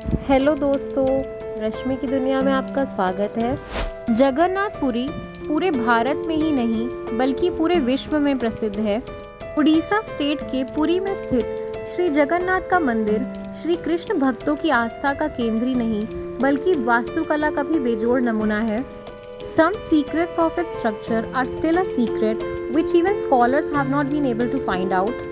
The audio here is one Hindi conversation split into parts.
हेलो दोस्तों, रश्मि की दुनिया में आपका स्वागत है। जगन्नाथपुरी पूरे भारत में ही नहीं बल्कि पूरे विश्व में प्रसिद्ध है। उड़ीसा स्टेट के पुरी में स्थित श्री जगन्नाथ का मंदिर श्री कृष्ण भक्तों की आस्था का केंद्र ही नहीं बल्कि वास्तुकला का भी बेजोड़ नमूना है। Some secrets of its structure are still a secret which even scholars have not been able to find out.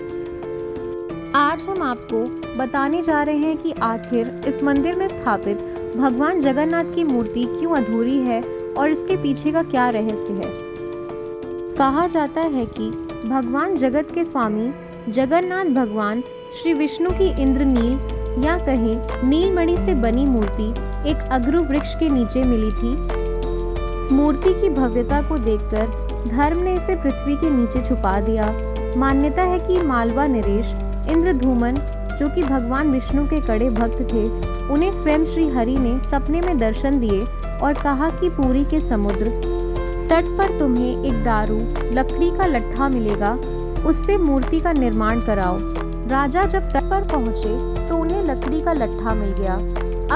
आज हम आपको बताने जा रहे हैं कि आखिर इस मंदिर में स्थापित भगवान जगन्नाथ की मूर्ति क्यों अधूरी है और इसके पीछे का क्या रहस्य है। कहा जाता है कि भगवान जगत के स्वामी जगन्नाथ भगवान श्री विष्णु की इंद्रनील या कहें नीलमणि से बनी मूर्ति एक अगरू वृक्ष के नीचे मिली थी। मूर्ति की भव्यता को देखकर धर्म ने इसे पृथ्वी के नीचे छुपा दिया। मान्यता है कि मालवा नरेश इंद्रधूमन, जो कि भगवान विष्णु के कड़े भक्त थे, उन्हें स्वयं श्री हरि ने सपने में दर्शन दिए और कहा कि पुरी के समुद्र तट पर तुम्हें एक दारू लकड़ी का लट्ठा मिलेगा, उससे मूर्ति का निर्माण कराओ। राजा जब तट पर पहुंचे तो उन्हें लकड़ी का लट्ठा मिल गया।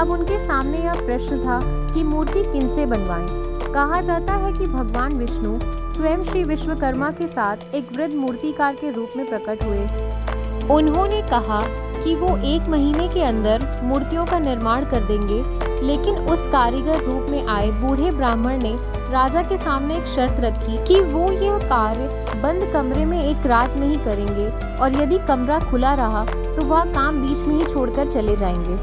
अब उनके सामने यह प्रश्न था कि मूर्ति किनसे बनवाएं। कहा जाता है कि भगवान विष्णु स्वयं श्री विश्वकर्मा के साथ एक वृद्ध मूर्तिकार के रूप में प्रकट हुए। उन्होंने कहा कि वो 1 महीने के अंदर मूर्तियों का निर्माण कर देंगे, लेकिन उस कारीगर रूप में आए बूढ़े ब्राह्मण ने राजा के सामने एक शर्त रखी कि वो यह कार्य बंद कमरे में एक रात में ही करेंगे और यदि कमरा खुला रहा तो वह काम बीच में ही छोड़कर चले जाएंगे।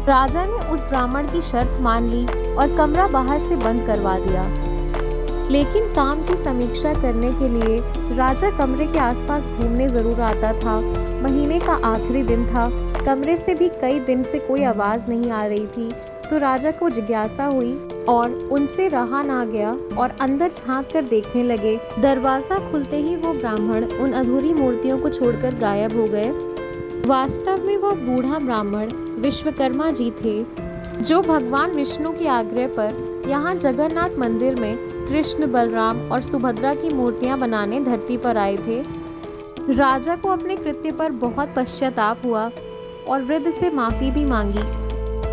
राजा ने उस ब्राह्मण की शर्त मान ली और कमरा बाहर से बंद करवा दिया। लेकिन काम की समीक्षा करने के लिए राजा कमरे के आसपास घूमने जरूर आता था। महीने का आखिरी दिन था, कमरे से भी कई दिन से कोई आवाज नहीं आ रही थी, तो राजा को जिज्ञासा हुई और उनसे रहा ना गया और अंदर झांक कर देखने लगे। दरवाजा खुलते ही वो ब्राह्मण उन अधूरी मूर्तियों को छोड़कर गायब हो गए। वास्तव में वो बूढ़ा ब्राह्मण विश्वकर्मा जी थे, जो भगवान विष्णु की आग्रह पर यहाँ जगन्नाथ मंदिर में कृष्ण, बलराम और सुभद्रा की मूर्तियां बनाने धरती पर आए थे। राजा को अपने कृत्य पर बहुत पश्चाताप हुआ और वृद्ध से माफी भी मांगी,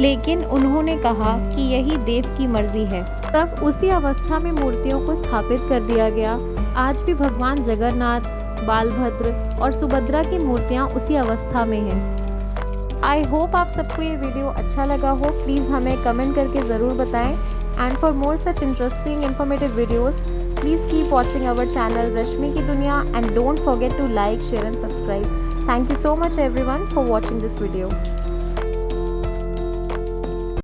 लेकिन उन्होंने कहा कि यही देव की मर्जी है। तब उसी अवस्था में मूर्तियों को स्थापित कर दिया गया। आज भी भगवान जगन्नाथ, बालभद्र और सुभद्रा की मूर्तियां उसी अवस्था में हैं। आई होप आप सबको ये वीडियो अच्छा लगा हो। प्लीज़ हमें कमेंट करके ज़रूर बताएं। And for more such interesting informative videos, please keep watching our channel Rashmi Ki Duniya and don't forget to like, share and subscribe. Thank you so much everyone for watching this video.